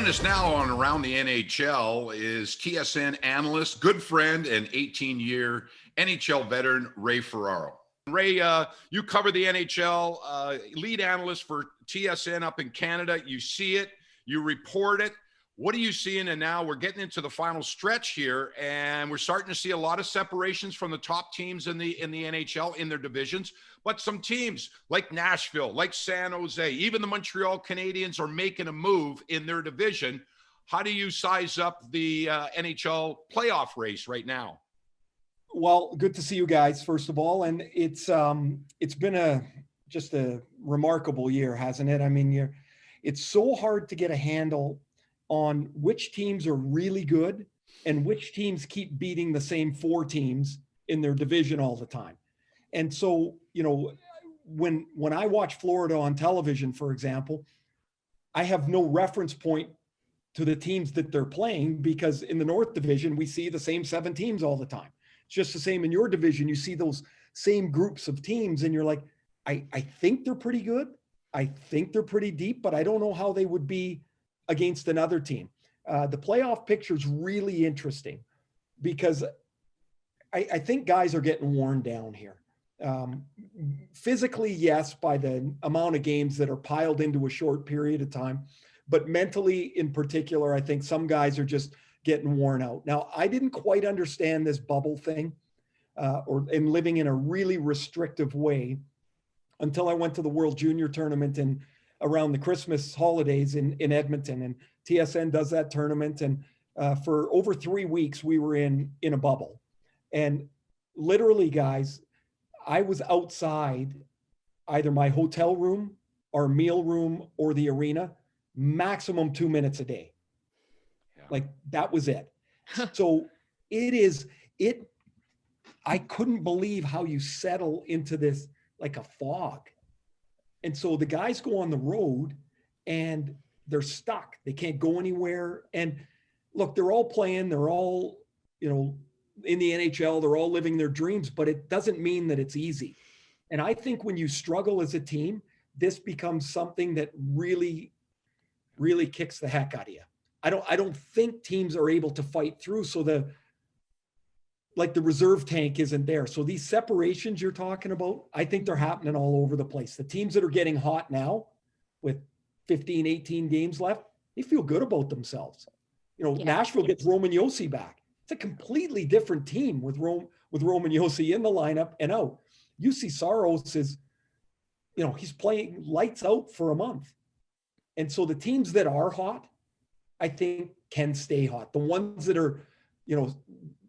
Joining us now on Around the NHL is TSN Analyst, good friend, and 18-year NHL veteran, Ray Ferraro. Ray, you cover the NHL, lead analyst for TSN up in Canada. You see it, you report it. What are you seeing? And now we're getting into the final stretch here, and we're starting to see a lot of separations from the top teams in the NHL in their divisions. But some teams like Nashville, like San Jose, even the Montreal Canadiens are making a move in their division. How do you size up the NHL playoff race right now? Well, good to see you guys, first of all. And it's been just a remarkable year, hasn't it? I mean, it's so hard to get a handle on which teams are really good and which teams keep beating the same four teams in their division all the time. And so, when I watch Florida on television, for example, I have no reference point to the teams that they're playing, because in the North Division, we see the same seven teams all the time. It's just the same in your division. You see those same groups of teams and you're like, I think they're pretty good. I think they're pretty deep, but I don't know how they would be against another team. The playoff picture is really interesting because I think guys are getting worn down here. Physically, yes, by the amount of games that are piled into a short period of time, but mentally in particular, I think some guys are just getting worn out. Now, I didn't quite understand this bubble thing and living in a really restrictive way until I went to the World Junior Tournament and around the Christmas holidays in Edmonton, and TSN does that tournament. And for over 3 weeks, we were in a bubble. And literally, guys, I was outside either my hotel room, our meal room, or the arena, maximum 2 minutes a day. Yeah. Like that was it. So I couldn't believe how you settle into this like a fog. And so the guys go on the road and they're stuck. They can't go anywhere. And look, they're all playing. They're all, in the NHL, they're all living their dreams, but it doesn't mean that it's easy. And I think when you struggle as a team, this becomes something that really, really kicks the heck out of you. I don't think teams are able to fight through. So the reserve tank isn't there. So these separations you're talking about, I think they're happening all over the place. The teams that are getting hot now with 15, 18 games left, they feel good about themselves. Nashville gets Roman Josi back. It's a completely different team with Roman Josi in the lineup and out. UC Saros is, he's playing lights out for a month. And so the teams that are hot, I think can stay hot. The ones that are,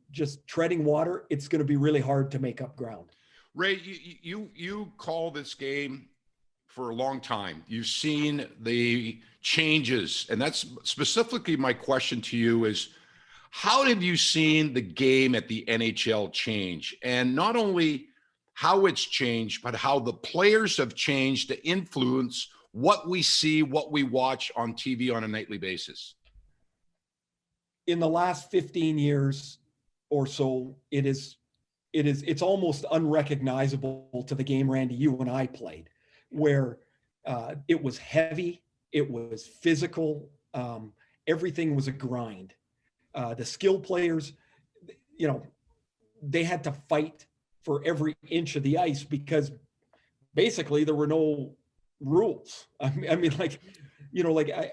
just treading water, it's going to be really hard to make up ground. Ray, you call this game for a long time. You've seen the changes, and that's specifically my question to you is, how have you seen the game at the NHL change? And not only how it's changed, but how the players have changed to influence what we see, what we watch on TV on a nightly basis? In the last 15 years, or so, it's almost unrecognizable to the game, Randy, you and I played, where it was heavy, it was physical, everything was a grind. The skill players, they had to fight for every inch of the ice because basically there were no rules. I mean,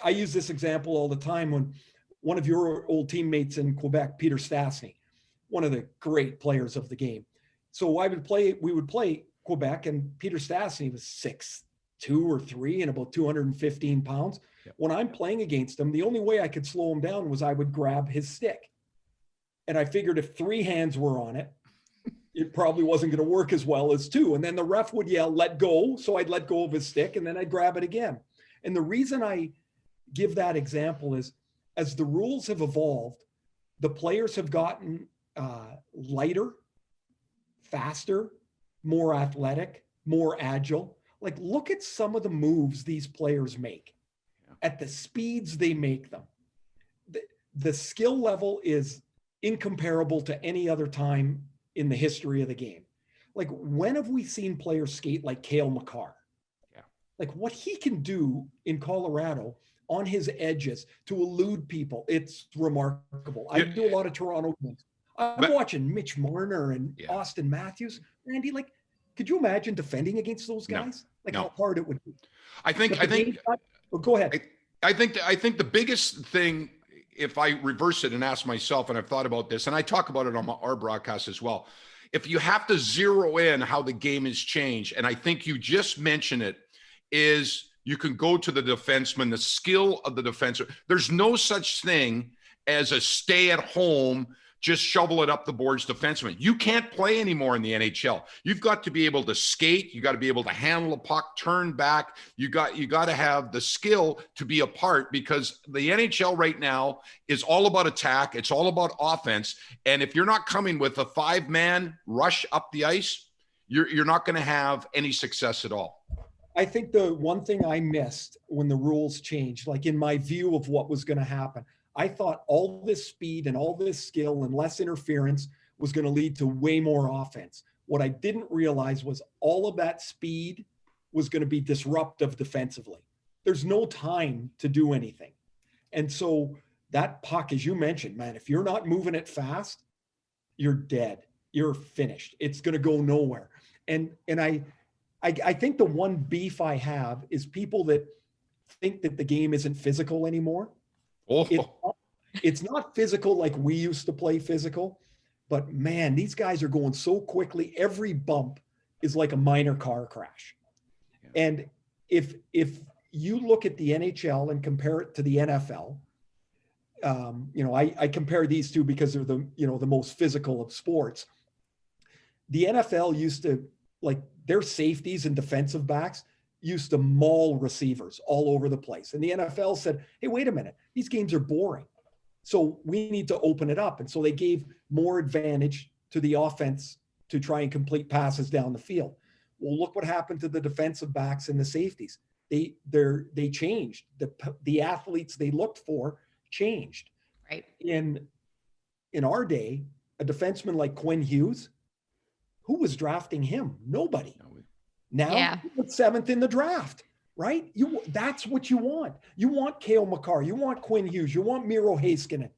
I use this example all the time when one of your old teammates in Quebec, Peter Stastny, one of the great players of the game. So we would play Quebec, and Peter Stastny was 6'2" or 3" and about 215 pounds. Yep. When I'm playing against him, the only way I could slow him down was I would grab his stick. And I figured if 3 hands were on it, it probably wasn't going to work as well as 2. And then the ref would yell, "Let go." So I'd let go of his stick and then I'd grab it again. And the reason I give that example is, as the rules have evolved, the players have gotten lighter, faster, more athletic, more agile. Like, look at some of the moves these players make at the speeds they make them. The skill level is incomparable to any other time in the history of the game. Like, when have we seen players skate like Cale Makar? Yeah. Like what he can do in Colorado on his edges to elude people. It's remarkable. I do a lot of Toronto games. I'm watching Mitch Marner and Austin Matthews. Randy, like, could you imagine defending against those guys? How hard it would be. I think well, go ahead. I think the biggest thing, if I reverse it and ask myself, and I've thought about this, and I talk about it on our broadcast as well, if you have to zero in how the game has changed, and I think you just mentioned it, is you can go to the defenseman, the skill of the defenseman. There's no such thing as a stay-at-home, just shovel it up the boards defenseman. You can't play anymore in the NHL. You've got to be able to skate. You got to be able to handle a puck, turn back. You got to have the skill to be a part, because the NHL right now is all about attack. It's all about offense. And if you're not coming with a 5-man rush up the ice, you're not going to have any success at all. I think the one thing I missed when the rules changed, like in my view of what was going to happen, I thought all this speed and all this skill and less interference was going to lead to way more offense. What I didn't realize was all of that speed was going to be disruptive defensively. There's no time to do anything. And so that puck, as you mentioned, man, if you're not moving it fast, you're dead. You're finished. It's going to go nowhere. And I think the one beef I have is people that think that the game isn't physical anymore. It's not physical like we used to play physical, but man, these guys are going so quickly. Every bump is like a minor car crash. Yeah. And if you look at the NHL and compare it to the NFL, I compare these two because they're the most physical of sports. The NFL used to, like, their safeties and defensive backs used to maul receivers all over the place. And the NFL said, hey, wait a minute, these games are boring. So we need to open it up. And so they gave more advantage to the offense to try and complete passes down the field. Well, look what happened to the defensive backs and the safeties. They changed. The athletes they looked for changed. Right. In our day, a defenseman like Quinn Hughes, who was drafting him? Nobody. Now, he's 7th in the draft, right? That's what you want. You want Cale Makar. You want Quinn Hughes. You want Miro Heiskanen,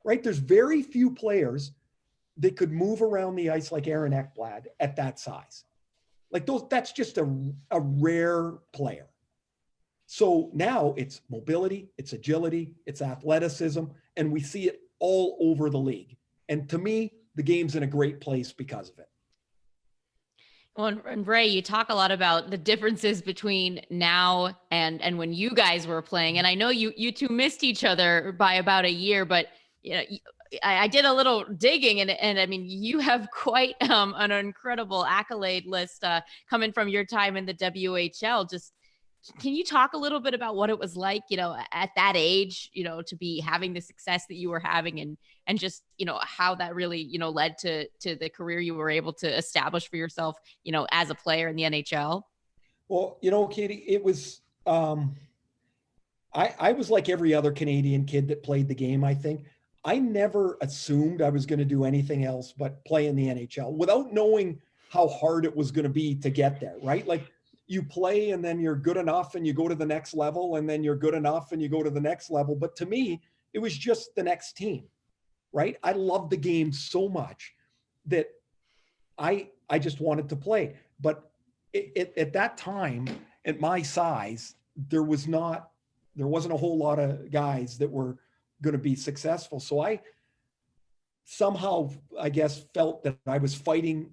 right? There's very few players that could move around the ice like Aaron Ekblad at that size. Like that's just a rare player. So now it's mobility, it's agility, it's athleticism, and we see it all over the league. And to me, the game's in a great place because of it. Well, and Ray, you talk a lot about the differences between now and when you guys were playing. And I know you two missed each other by about a year, but I did a little digging and I mean, you have quite an incredible accolade list coming from your time in the WHL. Just can you talk a little bit about what it was like, at that age, to be having the success that you were having and just, how that really, led to the career you were able to establish for yourself, as a player in the NHL? Well, Katie, it was, I was like every other Canadian kid that played the game, I think. I never assumed I was going to do anything else but play in the NHL without knowing how hard it was going to be to get there, right? Like, you play and then you're good enough and you go to the next level and then you're good enough and you go to the next level. But to me, it was just the next team, right? I loved the game so much that I just wanted to play. But at that time, at my size, there wasn't a whole lot of guys that were going to be successful. So I somehow, I guess, felt that I was fighting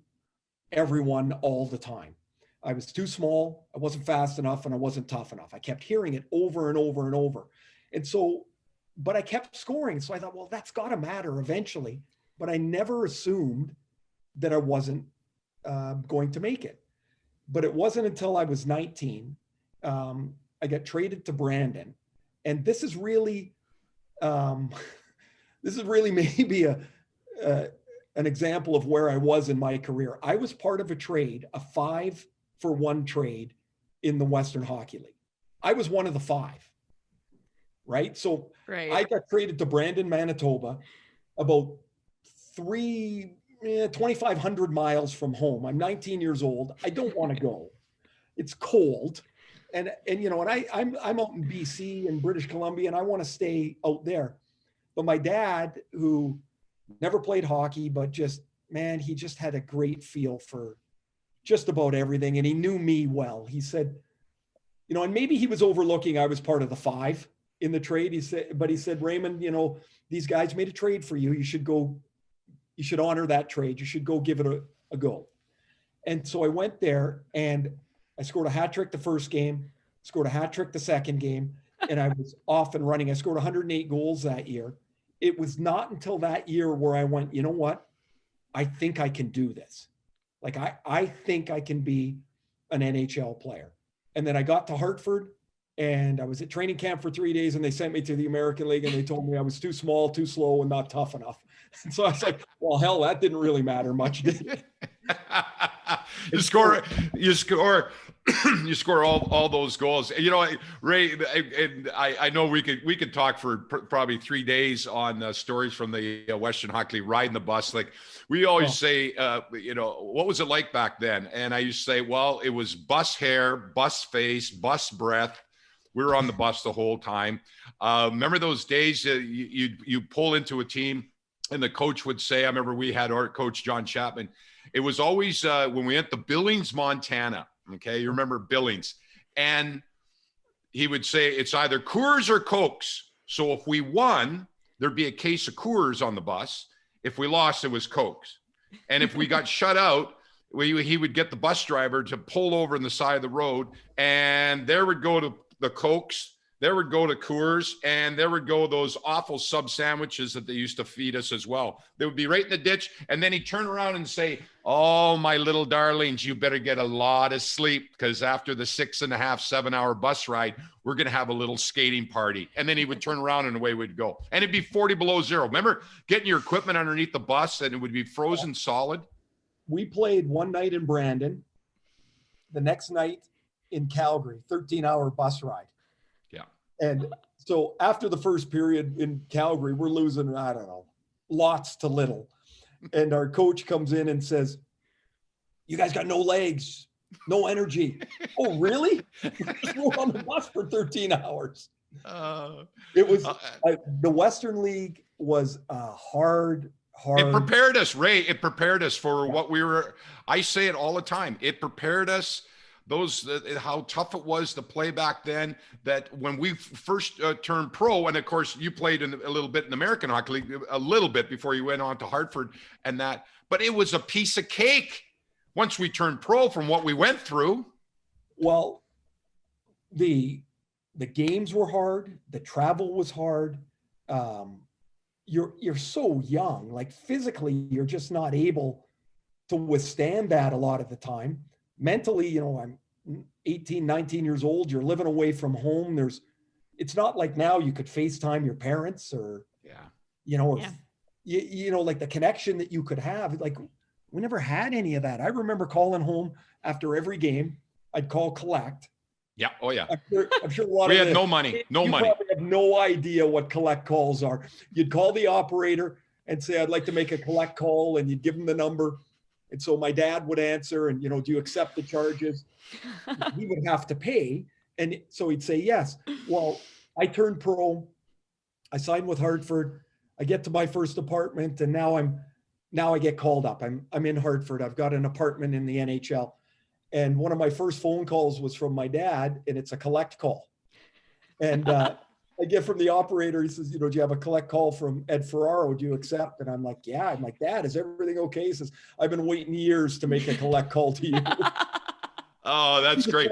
everyone all the time. I was too small, I wasn't fast enough, and I wasn't tough enough. I kept hearing it over and over and over. And so, but I kept scoring. So I thought, well, that's got to matter eventually. But I never assumed that I wasn't going to make it. But it wasn't until I was 19, I got traded to Brandon. And this is really maybe an example of where I was in my career. I was part of a trade, a 5-for-1 trade in the Western Hockey League. I was one of the 5, right? So I got traded to Brandon, Manitoba, about 2,500 miles from home. I'm 19 years old. I don't want to go. It's cold. And I'm out in BC and British Columbia, and I want to stay out there. But my dad, who never played hockey, but he just had a great feel for just about everything. And he knew me well. He said, and maybe he was overlooking, I was part of the 5 in the trade. He said, Raymond, these guys made a trade for you. You should honor that trade. You should go give it a go. And so I went there and I scored a hat trick the first game, scored a hat trick the second game, and I was off and running. I scored 108 goals that year. It was not until that year where I went, you know what? I think I can do this. Like, I think I can be an NHL player. And then I got to Hartford and I was at training camp for 3 days and they sent me to the American League and they told me I was too small, too slow, and not tough enough. And so I was like, well, hell, that didn't really matter much, did it? You score all those goals. Ray, I know we could talk for probably 3 days on stories from the Western Hockey League, riding the bus. Like we always say, what was it like back then? And I used to say, well, it was bus hair, bus face, bus breath. We were on the bus the whole time. Remember those days you pull into a team and the coach would say, I remember we had our coach, John Chapman. It was always when we went to Billings, Montana. Okay. You remember Billings, and he would say it's either Coors or Cokes. So if we won, there'd be a case of Coors on the bus. If we lost, it was Cokes. And if we got shut out, he would get the bus driver to pull over in the side of the road, and there would go to the Cokes, there would go to Coors, and there would go those awful sub sandwiches that they used to feed us as well. They would be right in the ditch. And then he'd turn around and say, oh, my little darlings, you better get a lot of sleep, because after the 6.5, 7 hour bus ride, we're going to have a little skating party. And then he would turn around and away we'd go. And it'd be 40 below zero. Remember getting your equipment underneath the bus and it would be frozen solid? We played one night in Brandon, the next night in Calgary, 13-hour bus ride. Yeah. And so after the first period in Calgary, we're losing, I don't know, lots to little. And our coach comes in and says, you guys got no legs, no energy. Oh, really? We're on the bus for 13 hours. It was, the Western League was hard. It prepared us, Ray. It prepared us for what we were. I say it all the time. It prepared us. How tough it was to play back then, that when we first turned pro, and of course you played a little bit in the American Hockey League, a little bit before you went on to Hartford and that, but it was a piece of cake once we turned pro from what we went through. Well, the games were hard. The travel was hard. You're so young, like physically, you're just not able to withstand that a lot of the time. Mentally, I'm 18, 19 years old. You're living away from home. It's not like now you could FaceTime your parents or, like the connection that you could have. Like we never had any of that. I remember calling home after every game. I'd call collect. Yeah. Oh yeah. I'm sure a lot we of had no money. You probably have no idea what collect calls are. You'd call the operator and say, I'd like to make a collect call, and you'd give them the number. And so my dad would answer and, do you accept the charges? He would have to pay. And so he'd say, yes. Well, I turned pro. I signed with Hartford. I get to my first apartment, and now I get called up. I'm in Hartford. I've got an apartment in the NHL. And one of my first phone calls was from my dad, and it's a collect call. And I get from the operator, he says, do you have a collect call from Ed Ferraro? Do you accept? And I'm like, yeah. I'm like, Dad, is everything okay? He says, I've been waiting years to make a collect call to you. Oh, that's great.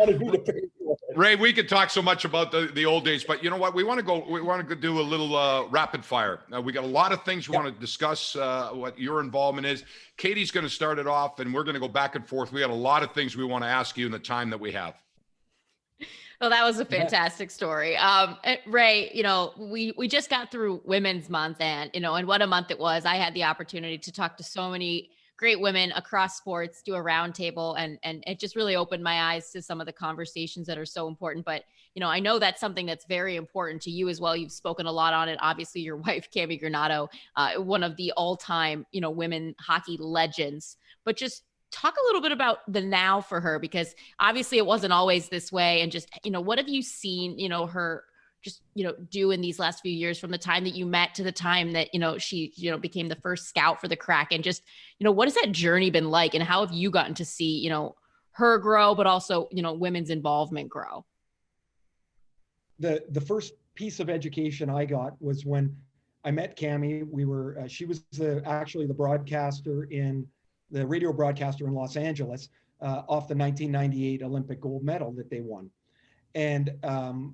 Ray, we could talk so much about the old days, but you know what? We want to do a little rapid fire. We got a lot of things we want to discuss, what your involvement is. Katie's going to start it off, and we're going to go back and forth. We got a lot of things we want to ask you in the time that we have. Well, that was a fantastic story. Ray, we just got through Women's Month, and what a month it was. I had the opportunity to talk to so many great women across sports, do a roundtable, and it just really opened my eyes to some of the conversations that are so important. But, I know that's something that's very important to you as well. You've spoken a lot on it. Obviously, your wife, Cami Granato, one of the all-time, women hockey legends. But just talk a little bit about the now for her, because obviously it wasn't always this way. And just, what have you seen, her just, do in these last few years, from the time that you met to the time that, she, became the first scout for the Kraken? Just, what has that journey been like, and how have you gotten to see, her grow, but also, women's involvement grow? The first piece of education I got was when I met Cammie. She was actually the radio broadcaster in Los Angeles, off the 1998 Olympic gold medal that they won. And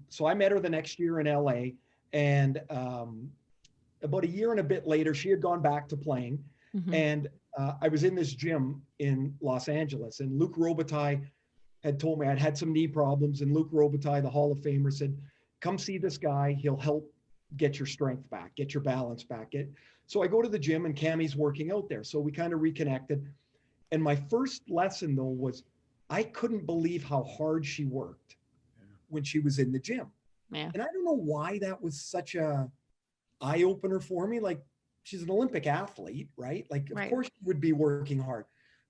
so I met her the next year in LA, and about a year and a bit later, she had gone back to playing. Mm-hmm. And I was in this gym in Los Angeles, and Luc Robitaille had told me I'd had some knee problems, and Luc Robitaille, the Hall of Famer, said, come see this guy. He'll help get your strength back, get your balance back. So I go to the gym, and Cammie's working out there. So we kind of reconnected. And my first lesson, though, was I couldn't believe how hard she worked when she was in the gym. Yeah. And I don't know why that was such a eye-opener for me. Like, she's an Olympic athlete, right? Like, of course she would be working hard.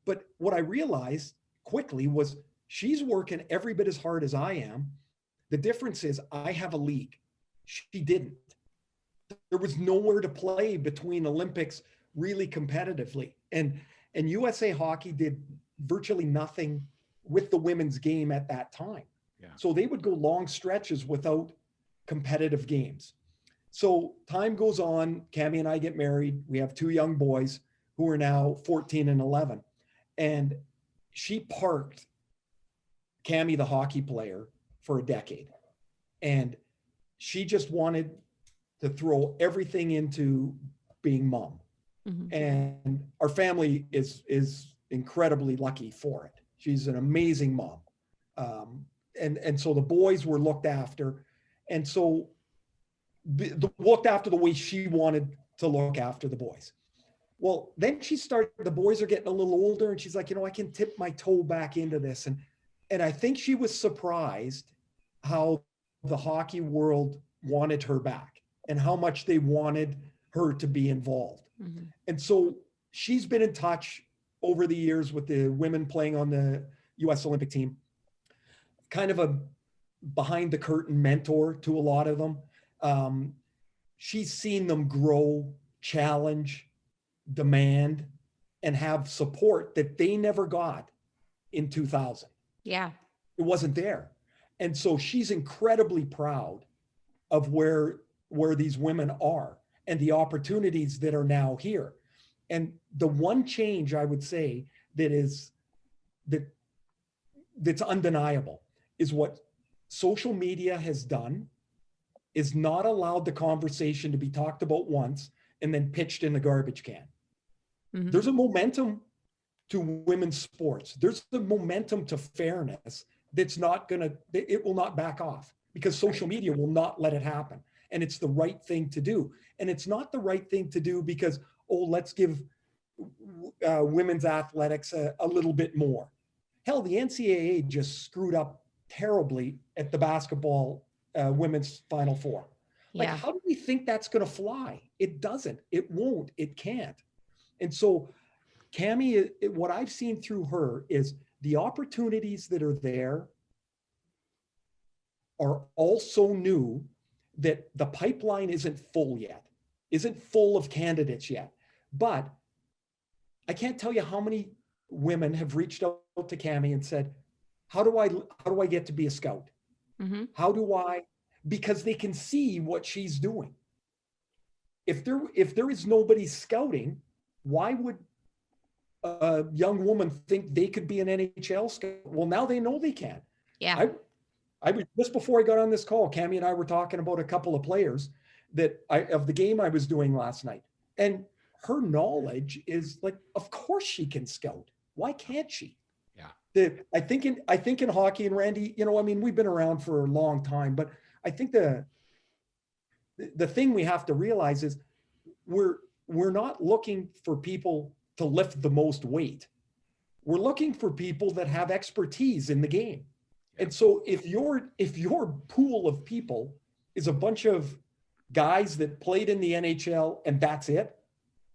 But what I realized quickly was she's working every bit as hard as I am. The difference is I have a league. She didn't. There was nowhere to play between Olympics really competitively. And USA Hockey did virtually nothing with the women's game at that time. Yeah. So they would go long stretches without competitive games. So time goes on. Cammie and I get married. We have two young boys who are now 14 and 11. And she parked Cammie, the hockey player, for a decade. And she just wanted to throw everything into being mom. Mm-hmm. And our family is incredibly lucky for it. She's an amazing mom. And so the boys were looked after. And so looked after the way she wanted to look after the boys. Well, then the boys are getting a little older, and she's like, I can tip my toe back into this. And I think she was surprised how the hockey world wanted her back and how much they wanted her to be involved. Mm-hmm. And so she's been in touch over the years with the women playing on the U.S. Olympic team, kind of a behind the curtain mentor to a lot of them. She's seen them grow, challenge, demand, and have support that they never got in 2000. Yeah. It wasn't there. And so she's incredibly proud of where these women are and the opportunities that are now here. And the one change I would say that's undeniable is what social media has done is not allowed the conversation to be talked about once and then pitched in the garbage can. Mm-hmm. There's a momentum to women's sports. There's the momentum to fairness that's it will not back off, because social media will not let it happen. And it's the right thing to do. And it's not the right thing to do because, let's give women's athletics a little bit more. Hell, the NCAA just screwed up terribly at the basketball women's Final Four. Like, how do we think that's going to fly? It doesn't. It won't. It can't. And so Cammie, what I've seen through her is the opportunities that are there are also new, that the pipeline isn't full yet, isn't full of candidates yet. But I can't tell you how many women have reached out to Cammie and said, how do I get to be a scout? Mm-hmm. Because they can see what she's doing. If there is nobody scouting, why would a young woman think they could be an NHL scout? Well, now they know they can. Yeah. I was just before I got on this call, Cammie and I were talking about a couple of players of the game I was doing last night. And her knowledge is like, of course she can scout. Why can't she? Yeah. I think in hockey, and Randy, we've been around for a long time, but I think the thing we have to realize is we're not looking for people to lift the most weight. We're looking for people that have expertise in the game. And so if your pool of people is a bunch of guys that played in the NHL and that's it,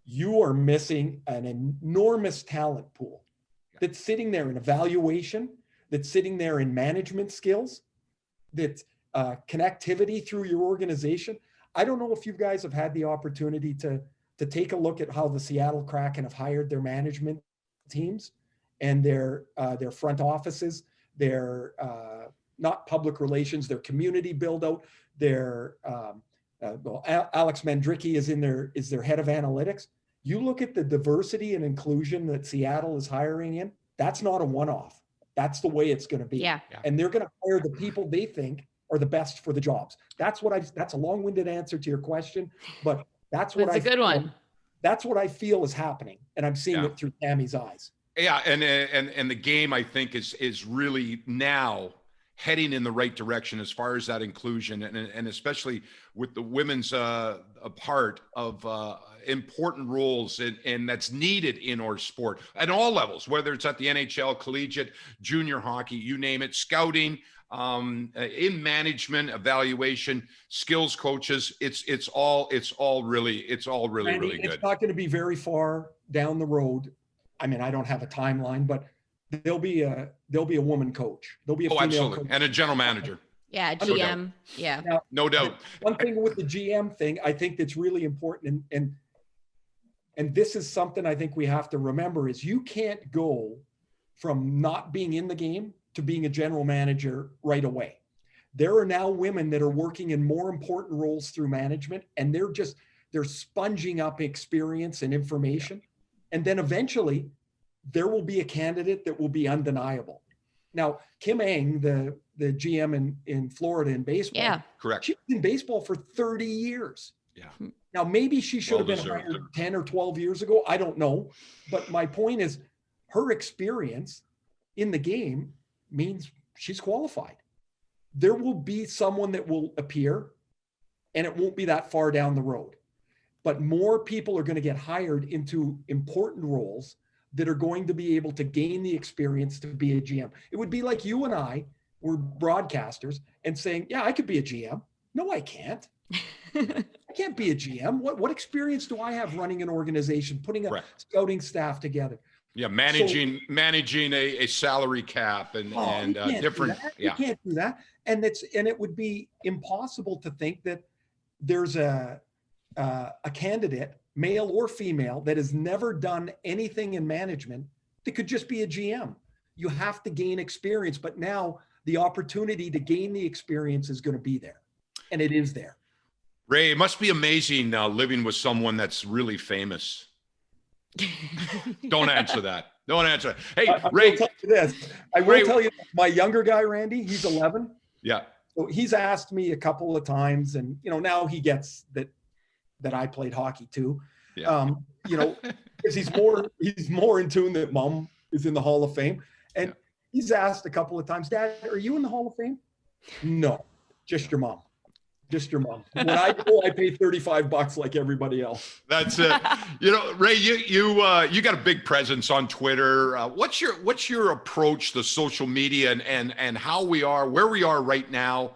you are missing an enormous talent pool. that's sitting there in evaluation, that's sitting there in management skills, that's connectivity through your organization. I don't know if you guys have had the opportunity to take a look at how the Seattle Kraken have hired their management teams and their front offices, their not public relations, their community build out, their Alex Mandrycky is their head of analytics. You look at the diversity and inclusion that Seattle is hiring in, that's not a one-off. That's the way it's going to be. Yeah. And they're going to hire the people they think are the best for the jobs. That's a long-winded answer to your question, but that's what a good one. That's what I feel is happening. And I'm seeing it through Tammy's eyes. Yeah. And the game, I think, is really now heading in the right direction as far as that inclusion, and especially with the women's a part of important roles and that's needed in our sport at all levels, whether it's at the NHL, collegiate, junior hockey, you name it, scouting, in management, evaluation, skills coaches. It's all really Randy, really good. It's not going to be very far down the road. I mean, I don't have a timeline, but there'll be a woman coach. There'll be a female absolutely, coach. and a general manager. Yeah, GM. Yeah. Now, no doubt. One thing with the GM thing, I think that's really important, and this is something I think we have to remember, is you can't go from not being in the game to being a general manager right away. There are now women that are working in more important roles through management, and they're sponging up experience and information. And then eventually there will be a candidate that will be undeniable. Now, Kim Eng, the GM in Florida in baseball, correct. She's been in baseball for 30 years. Yeah. Now, maybe she should have been hired 10 or 12 years ago. I don't know. But my point is, her experience in the game means she's qualified. There will be someone that will appear, and it won't be that far down the road. But more people are going to get hired into important roles that are going to be able to gain the experience to be a GM. It would be like you and I were broadcasters and saying, yeah, I could be a GM. No, I can't. I can't be a GM. What experience do I have running an organization, putting a scouting staff together? Yeah, managing a salary cap and different. You can't do that. And it would be impossible to think that there's a candidate, male or female, that has never done anything in management that could just be a GM. You have to gain experience, but now the opportunity to gain the experience is going to be there, and it is there. Ray, it must be amazing living with someone that's really famous. Don't answer that. Don't answer. Hey, Ray. I will tell you, my younger guy, Randy, he's 11. Yeah. So he's asked me a couple of times, and now he gets that I played hockey too. Yeah. Because he's more in tune that Mom is in the Hall of Fame, and he's asked a couple of times, Dad, are you in the Hall of Fame? No, just your mom. Just your mom. When I go, I pay $35 like everybody else. That's it. Ray, you got a big presence on Twitter. What's your approach to social media and how where we are right now,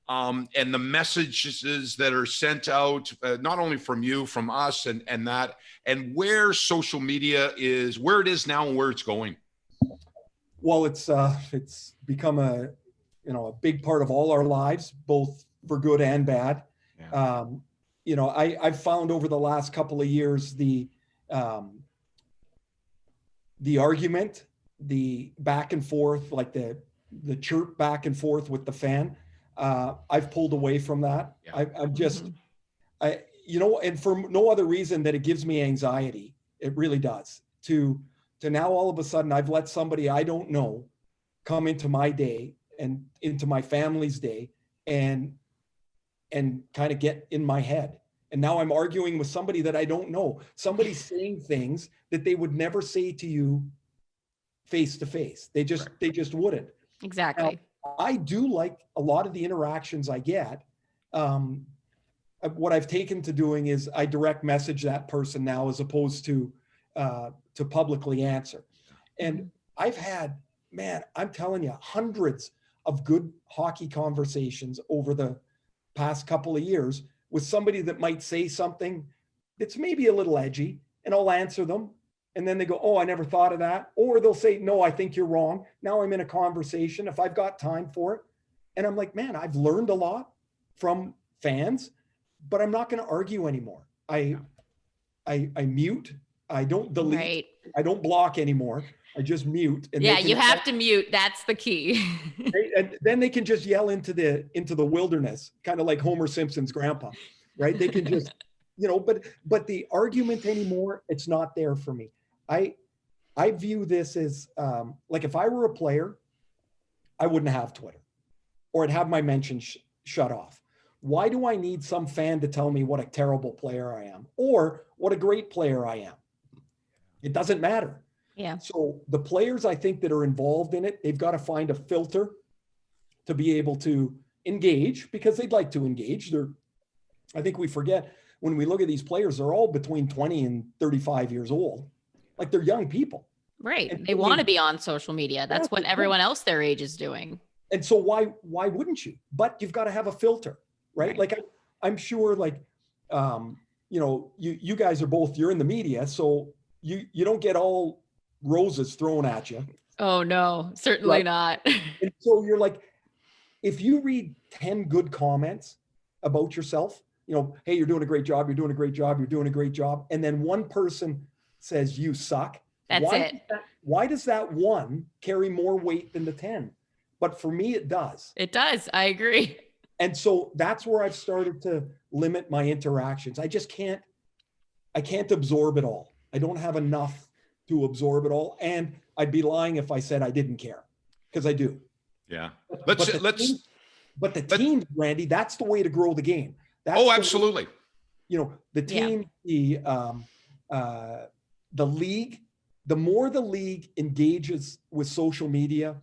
and the messages that are sent out, not only from you, from us, and where social media is, where it is now and where it's going? Well, it's become a big part of all our lives, both for good and bad. Yeah. I've found over the last couple of years the argument, the back and forth, like the chirp back and forth with the fan. I've pulled away from that. Yeah. I'm just, and for no other reason that it gives me anxiety. It really does. To now all of a sudden I've let somebody I don't know come into my day and into my family's day and kind of get in my head. And now I'm arguing with somebody that I don't know. Somebody's saying things that they would never say to you face to face. They just wouldn't. Exactly. Now, I do like a lot of the interactions I get. What I've taken to doing is I direct message that person now as opposed to publicly answer. And I've had, I'm telling you, hundreds of good hockey conversations over the past couple of years with somebody that might say something that's maybe a little edgy, and I'll answer them. And then they go, oh, I never thought of that. Or they'll say, no, I think you're wrong. Now I'm in a conversation if I've got time for it. And I'm like, man, I've learned a lot from fans, but I'm not going to argue anymore. I mute. I don't delete. Right. I don't block anymore. I just mute. And Yeah, you have to mute. That's the key. And then they can just yell into the wilderness, kind of like Homer Simpson's grandpa, right? They can just, but the argument anymore, it's not there for me. I view this as like if I were a player, I wouldn't have Twitter, or I'd have my mentions shut off. Why do I need some fan to tell me what a terrible player I am or what a great player I am? It doesn't matter. Yeah. So the players, I think, that are involved in it, they've got to find a filter to be able to engage, because they'd like to engage. I think we forget when we look at these players, they're all between 20 and 35 years old. Like, they're young people. Right. And they want to be on social media. That's what everyone else their age is doing. And so why wouldn't you? But you've got to have a filter, right? Like I'm sure, like, you guys are both, you're in the media, so you don't get all roses thrown at you. Oh no, certainly not. And so you're like, if you read 10 good comments about yourself, hey, you're doing a great job, you're doing a great job, you're doing a great job, and then one person says you suck. Why does that one carry more weight than the 10? But for me, it does. It does. I agree. And so that's where I've started to limit my interactions. I can't absorb it all. I don't have enough to absorb it all. And I'd be lying if I said I didn't care, because I do. Yeah. But the team, Randy, that's the way to grow the game. Absolutely. The team, the league, the more the league engages with social media,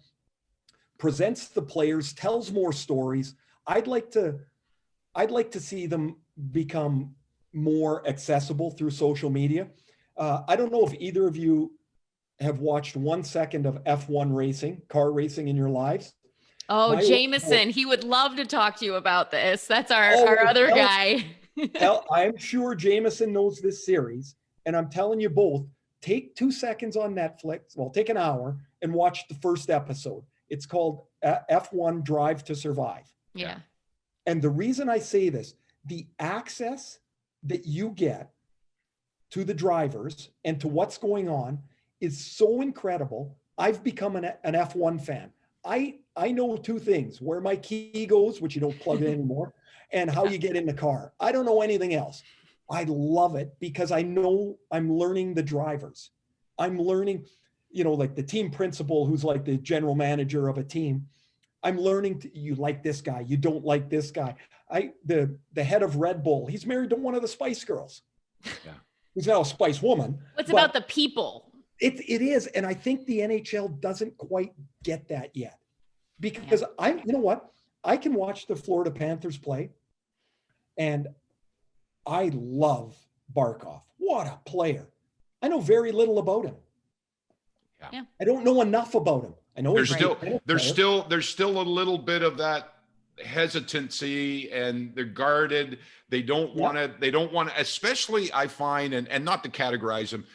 presents the players, tells more stories. I'd like to see them become more accessible through social media. I don't know if either of you have watched 1 second of F1 racing, car racing, in your lives. Oh, Jameson, he would love to talk to you about this. That's our other guy. I'm sure Jameson knows this series, and I'm telling you both, take 2 seconds on Netflix. Well, take an hour and watch the first episode. It's called F1 Drive to Survive. Yeah. And the reason I say this, the access that you get to the drivers and to what's going on is so incredible. I've become an F1 fan. I know 2 things: where my key goes, which you don't plug in anymore, and how you get in the car. I don't know anything else. I love it because I know I'm learning the drivers. I'm learning, like the team principal, who's like the general manager of a team. I'm learning you like this guy, you don't like this guy. The head of Red Bull, he's married to one of the Spice Girls. Yeah. Who's now a Spice Woman. What's about the people? It is. And I think the NHL doesn't quite get that yet. Because I can watch the Florida Panthers play, and I love Barkov. What a player. I know very little about him. Yeah. I don't know enough about him. I know there's still a little bit of that hesitancy, and they're guarded. They don't want to, especially I find, and not to categorize them.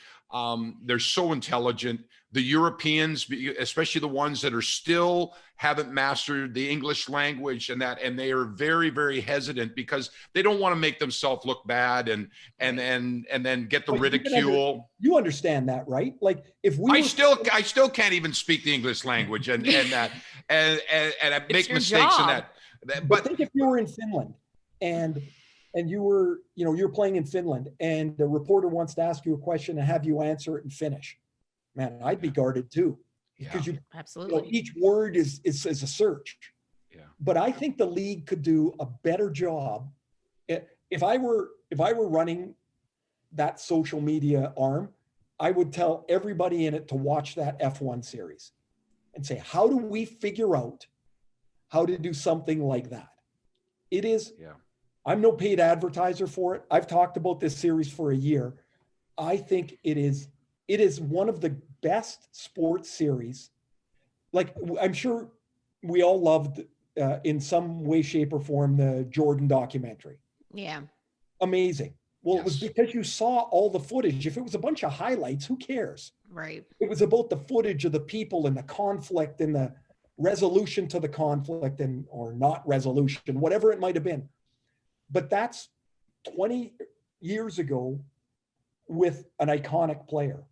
They're so intelligent. The Europeans, especially the ones that are still haven't mastered the English language and they are very, very hesitant because they don't want to make themselves look bad and then get the ridicule. You understand that, right? Like if we I still can't even speak the English language and I make mistakes in that. But think if you were in Finland and you were, you're playing in Finland and the reporter wants to ask you a question and have you answer it in Finnish. Man, I'd be guarded too, because absolutely each word is a search. Yeah. But I think the league could do a better job. If I were running that social media arm, I would tell everybody in it to watch that F1 series and say, how do we figure out how to do something like that? It is. Yeah. I'm no paid advertiser for it. I've talked about this series for a year. I think it is one of the best sports series. Like, I'm sure we all loved in some way, shape, or form the Jordan documentary. Yeah. Amazing. Well, it was because you saw all the footage. If it was a bunch of highlights, who cares? Right. It was about the footage of the people and the conflict and the resolution to the conflict and or not resolution, whatever it might have been. But that's 20 years ago with an iconic player.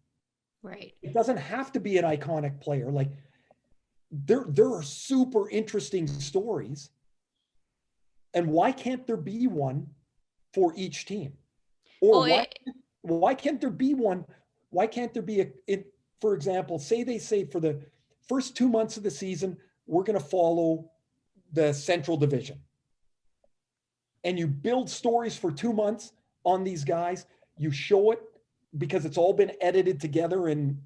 Right. It doesn't have to be an iconic player. Like there are super interesting stories. And why can't there be one for each team? Or why can't there be one? Why can't there be for example, they say for the first 2 months of the season, we're going to follow the Central Division. And you build stories for 2 months on these guys. You show it because it's all been edited together in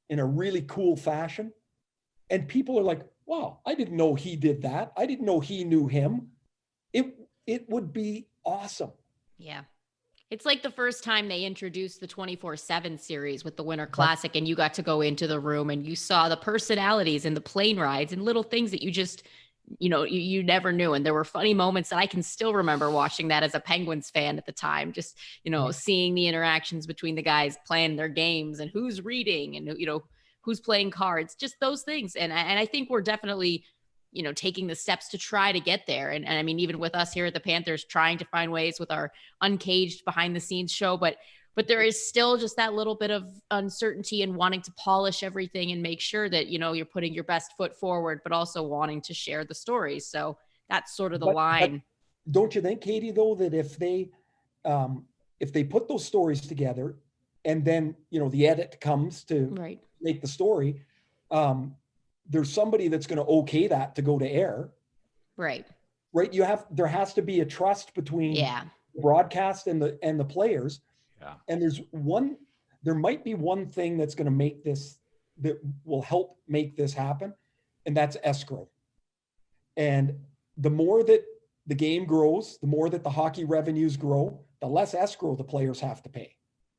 a really cool fashion. And people are like, wow, I didn't know he did that. I didn't know he knew him. It would be awesome. Yeah. It's like the first time they introduced the 24/7 series with the Winter Classic, and you got to go into the room and you saw the personalities and the plane rides and little things that you just, you never knew. And there were funny moments that I can still remember watching that as a Penguins fan at the time, just, seeing the interactions between the guys playing their games and who's reading and, who's playing cards, just those things. And I think we're definitely, taking the steps to try to get there. And I mean, even with us here at the Panthers, trying to find ways with our Uncaged behind the scenes show, but there is still just that little bit of uncertainty and wanting to polish everything and make sure that, you're putting your best foot forward, but also wanting to share the stories. So that's sort of the line. But don't you think, Katie, though, that if they put those stories together and then, the edit comes to make the story, there's somebody that's going to okay that to go to air. Right. There has to be a trust between the broadcast and the players. Yeah. And there might be one thing that's going to make this, that will help make this happen. And that's escrow. And the more that the game grows, the more that the hockey revenues grow, the less escrow the players have to pay,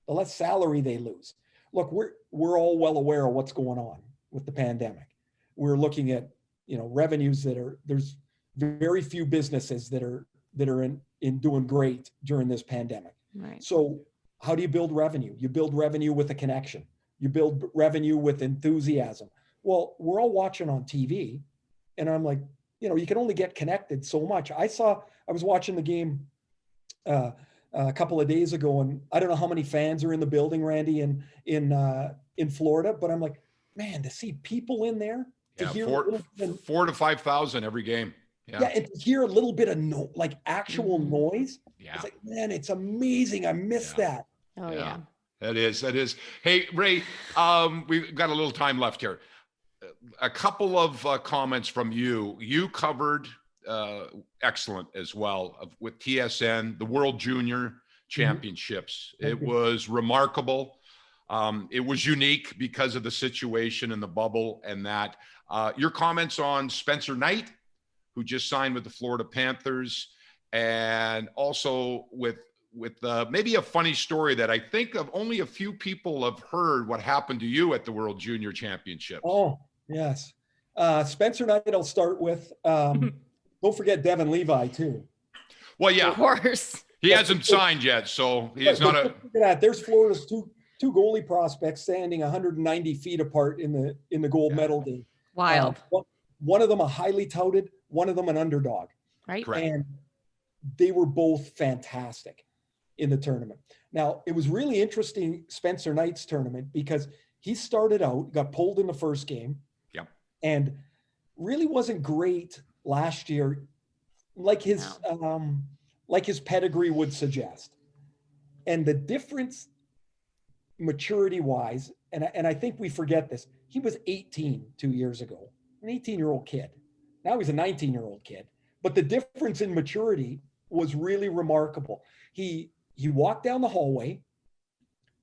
the less salary they lose. Look, we're all well aware of what's going on with the pandemic. We're looking at, revenues there's very few businesses that are in doing great during this pandemic. Right. So how do you build revenue? You build revenue with a connection. You build revenue with enthusiasm. Well, we're all watching on TV and I'm like, you can only get connected so much. I was watching the game a couple of days ago, and I don't know how many fans are in the building, Randy, in Florida, but I'm like, man, to see people in there, to hear 4,000 to 5,000 every game. Yeah, and to hear a little bit of actual noise. Yeah, it's like, man, it's amazing. I miss that. Oh yeah. That is. Hey, Ray, we've got a little time left here. A couple of comments from you. You covered excellent as well with TSN, the World Junior Championships. Mm-hmm. It was remarkable. It was unique because of the situation in the bubble and that. Your comments on Spencer Knight, who just signed with the Florida Panthers, and also with maybe a funny story that I think of only a few people have heard what happened to you at the World Junior Championships. Oh, yes. Spencer Knight, I'll start with. Don't forget Devin Levi, too. Well, yeah. Of course. He hasn't signed yet, so he's not a... Look at that. There's Florida's two goalie prospects standing 190 feet apart in the gold medal game. Wild. One of them a highly touted, one of them an underdog. Right. Correct. And they were both fantastic in the tournament. Now, it was really interesting, Spencer Knight's tournament, because he started out, got pulled in the first game. Yep. And really wasn't great last year, like his pedigree would suggest. And the difference maturity-wise, and I think we forget this, he was 18 2 years ago, an 18-year-old kid. Now he's a 19-year-old kid. But the difference in maturity was really remarkable. He walked down the hallway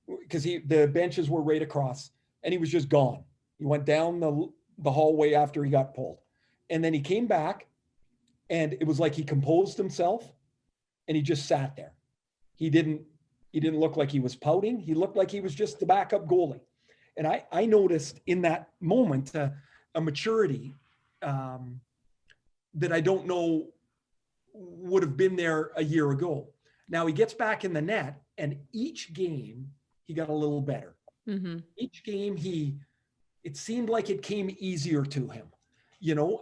because the benches were right across, and he was just gone. He went down the hallway after he got pulled. And then he came back, and it was like he composed himself, and he just sat there. He didn't look like he was pouting. He looked like he was just the backup goalie. And I noticed in that moment a maturity that I don't know would have been there a year ago. Now he gets back in the net And each game, he got a little better. Mm-hmm. Each game, it seemed like it came easier to him,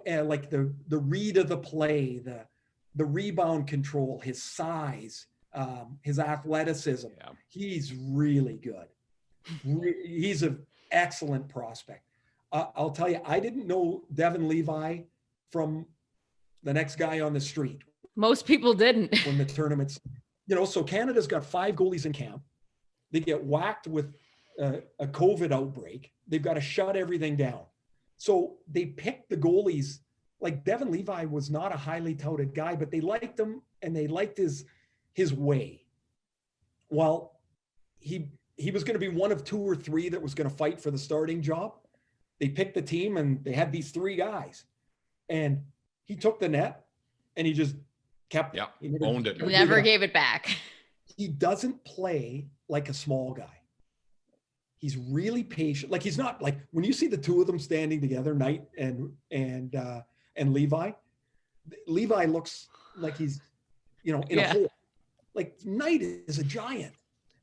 and like the read of the play, the rebound control, his size, his athleticism. Yeah. He's really good. He's an excellent prospect. I'll tell you, I didn't know Devin Levi from the next guy on the street. Most people didn't. When the tournaments, so Canada's got 5 goalies in camp. They get whacked with a COVID outbreak. They've got to shut everything down. So they picked the goalies. Like Devin Levi was not a highly touted guy, but they liked him and they liked his way. Well, he was going to be one of 2 or 3 that was going to fight for the starting job. They picked the team and they had these 3 guys. And he took the net and he just kept it. Owned it. Never gave it back. He doesn't play like a small guy. He's really patient. Like he's not like when you see the 2 of them standing together, Knight and Levi. Levi looks like he's, in a hole. Like Knight is a giant,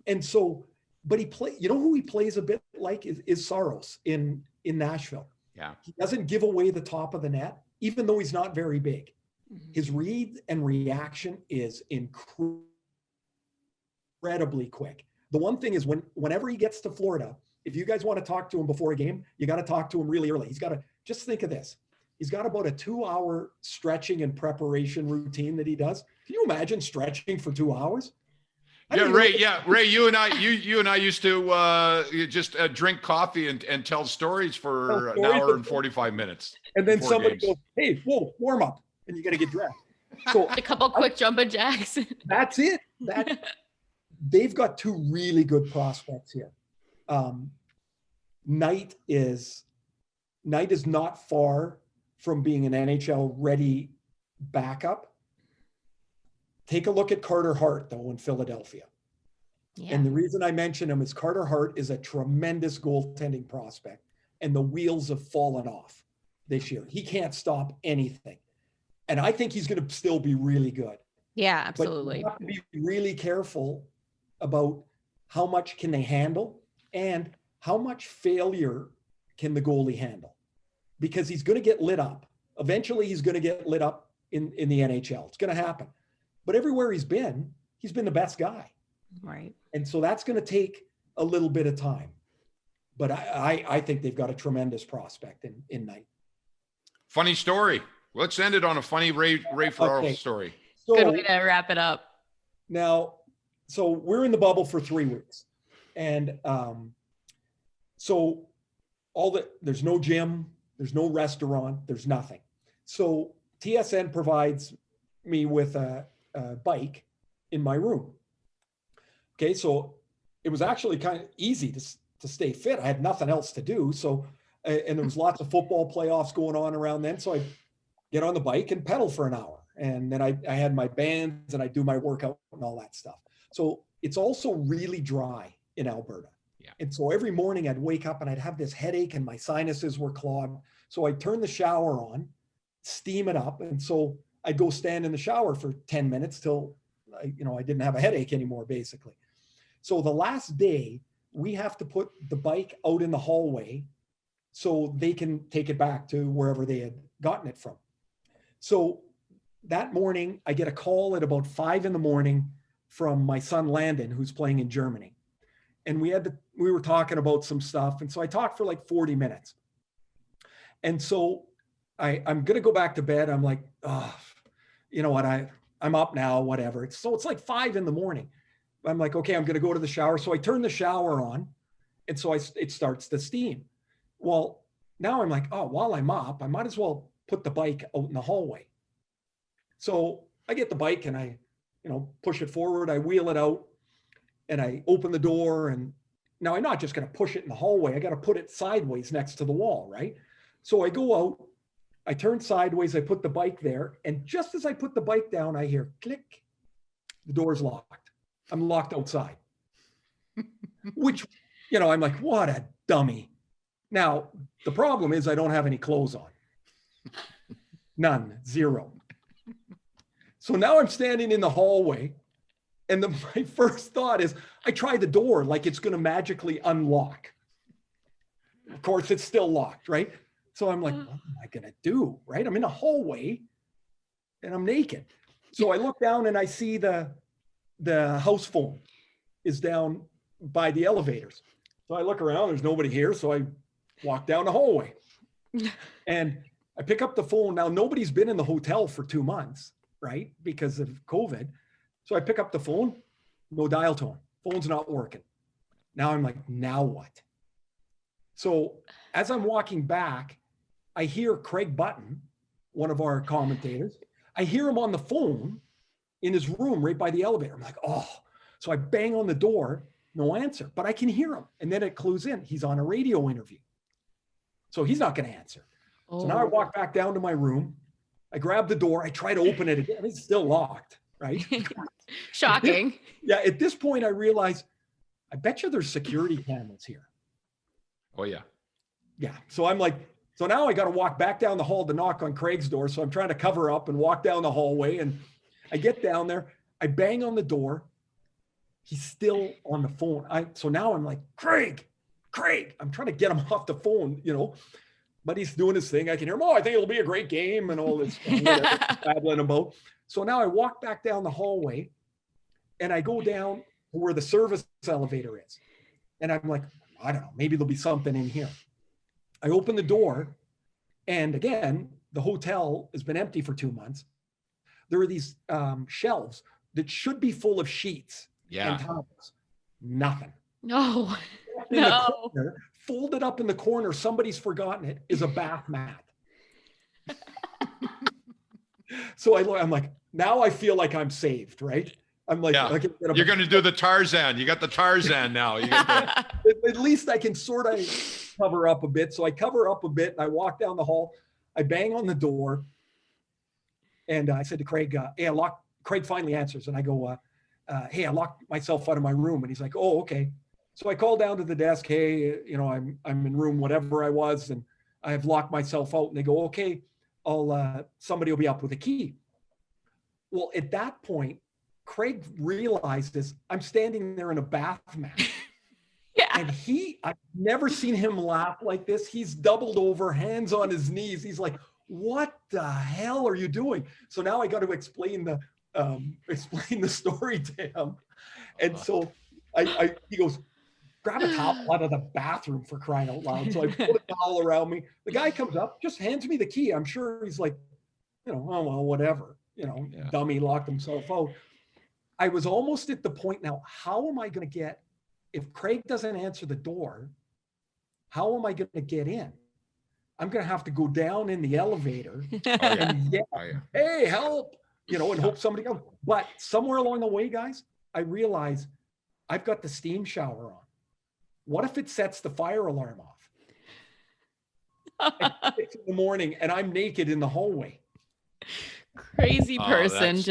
and so, but he play. You know who he plays a bit like is Saros in Nashville. Yeah, he doesn't give away the top of the net, even though he's not very big. Mm-hmm. His read and reaction is incredibly quick. The one thing is whenever he gets to Florida, if you guys want to talk to him before a game, you got to talk to him really early. He's got to just think of this. He's got about a 2-hour stretching and preparation routine that he does. Can you imagine stretching for 2 hours? Ray. Ray, you and I used to just drink coffee and tell stories for an hour and 45 minutes. And then somebody goes, "Hey, whoa, warm up," and you got to get dressed. So a couple quick jumping jacks. That's it. They've got 2 really good prospects here. Knight is not far from being an NHL ready backup. Take a look at Carter Hart though in Philadelphia. Yeah. And the reason I mention him is Carter Hart is a tremendous goaltending prospect and the wheels have fallen off this year. He can't stop anything. And I think he's going to still be really good. Yeah, absolutely. But you have to be really careful about how much can they handle and how much failure can the goalie handle, because he's going to get lit up. Eventually he's going to get lit up in the NHL. It's going to happen. But everywhere he's been the best guy. Right. And so that's going to take a little bit of time. But I think they've got a tremendous prospect in Knight. Funny story. Let's end it on a funny Ray Ferraro story. So, good way to wrap it up. Now, so we're in the bubble for 3 weeks. And so there's no gym, there's no restaurant, there's nothing. So TSN provides me with a bike in my room. Okay, so it was actually kind of easy to stay fit. I had nothing else to do. So, and there was lots of football playoffs going on around then. So I get on the bike and pedal for an hour. And then I had my bands and I do my workout and all that stuff. So it's also really dry in Alberta. Yeah. And so every morning I'd wake up and I'd have this headache and my sinuses were clogged. So I'd turn the shower on, steam it up. And so I'd go stand in the shower for 10 minutes till I didn't have a headache anymore, basically. So the last day we have to put the bike out in the hallway so they can take it back to wherever they had gotten it from. So that morning I get a call at about 5 a.m. from my son Landon, who's playing in Germany. And we were talking about some stuff. And so I talked for like 40 minutes. And so I'm going to go back to bed. I'm like, oh, you know what? I'm up now, whatever. It's like 5 a.m. I'm like, okay, I'm going to go to the shower. So I turn the shower on. And so it starts to steam. Well, now I'm like, oh, while I'm up, I might as well put the bike out in the hallway. So I get the bike and I, push it forward. I wheel it out and I open the door. And now I'm not just going to push it in the hallway. I got to put it sideways next to the wall, right? So I go out, I turn sideways, I put the bike there. And just as I put the bike down, I hear click, the door's locked. I'm locked outside, which, I'm like, what a dummy. Now, the problem is I don't have any clothes on. None, zero. So now I'm standing in the hallway And my first thought is, I try the door like it's going to magically unlock. Of course, it's still locked, right? So I'm like, what am I going to do, right? I'm in a hallway and I'm naked. So I look down and I see the house phone is down by the elevators. So I look around, there's nobody here. So I walk down the hallway and I pick up the phone. Now, nobody's been in the hotel for 2 months, right? Because of COVID. So I pick up the phone, no dial tone. Phone's not working. Now I'm like, now what? So as I'm walking back, I hear Craig Button, one of our commentators. I hear him on the phone in his room right by the elevator. I'm like, oh. So I bang on the door, no answer, but I can hear him. And then it clues in. He's on a radio interview. So he's not going to answer. Oh. So now I walk back down to my room. I grab the door. I try to open it again. It's still locked, right? Shocking. At this point, I realize, I bet you there's security cameras here. Oh, yeah. Yeah. So I'm like, so now I got to walk back down the hall to knock on Craig's door. So I'm trying to cover up and walk down the hallway. And I get down there. I bang on the door. He's still on the phone. So now I'm like, Craig. I'm trying to get him off the phone, but he's doing his thing. I can hear him. Oh, I think it'll be a great game and all this babbling about. So now I walk back down the hallway and I go down to where the service elevator is. And I'm like, I don't know, maybe there'll be something in here. I open the door and again, the hotel has been empty for 2 months. There are these shelves that should be full of sheets and towels. Nothing. No. The corner, folded up in the corner, somebody's forgotten it, is a bath mat. So I'm like, now I feel like I'm saved, right? I'm like, you're going to do the Tarzan. You got the Tarzan now. At least I can sort of cover up a bit. So I cover up a bit and I walk down the hall. I bang on the door. And I said to Craig, hey, Craig finally answers. And I go, hey, I locked myself out of my room. And he's like, oh, okay. So I call down to the desk. Hey, I'm in room whatever I was, and I have locked myself out. And they go, okay, somebody will be up with a key. Well, at that point, Craig realizes I'm standing there in a bath mat. Yeah. And I've never seen him laugh like this. He's doubled over, hands on his knees. He's like, what the hell are you doing? So now I got to explain the story to him. And so he goes, grab a towel out of the bathroom, for crying out loud. So I put a towel around me. The guy comes up, just hands me the key. I'm sure he's like, oh, well, whatever, dummy, locked himself out. I was almost at the point now, how am I going to get, if Craig doesn't answer the door, how am I going to get in? I'm going to have to go down in the elevator and yell, hey, help, and hope somebody comes. But somewhere along the way, guys, I realize I've got the steam shower on. What if it sets the fire alarm off? At 6 a.m. and I'm naked in the hallway. Crazy person.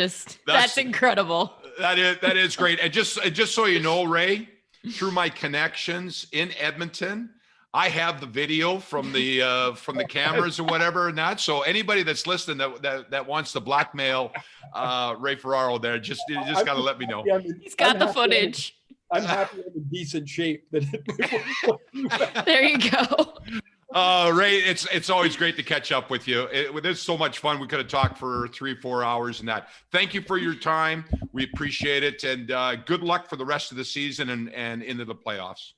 That's incredible. That is great. And just so you know, Ray, through my connections in Edmonton, I have the video from the cameras or whatever and that. So anybody that's listening that wants to blackmail Ray Ferraro there, just got to let me know. He's got the footage. I'm happy I'm in decent shape. There you go. Ray, it's always great to catch up with you. It's so much fun. We could have talked for 3-4 hours and that. Thank you for your time. We appreciate it. And good luck for the rest of the season and into the playoffs.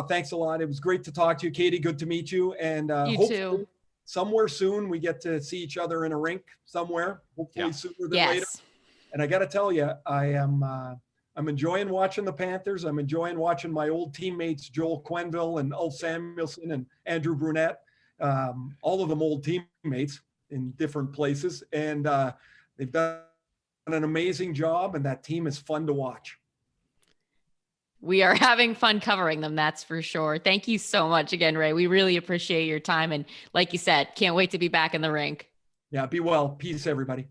Thanks a lot. It was great to talk to you, Katie. Good to meet you. And you too. Somewhere soon we get to see each other in a rink somewhere, hopefully sooner than later. And I got to tell you, I'm enjoying watching the Panthers. I'm enjoying watching my old teammates, Joel Quenneville and Ulf Samuelsson and Andrew Brunette, all of them old teammates in different places. And they've done an amazing job, and that team is fun to watch. We are having fun covering them, that's for sure. Thank you so much again, Ray. We really appreciate your time. And like you said, can't wait to be back in the rink. Yeah, be well. Peace, everybody.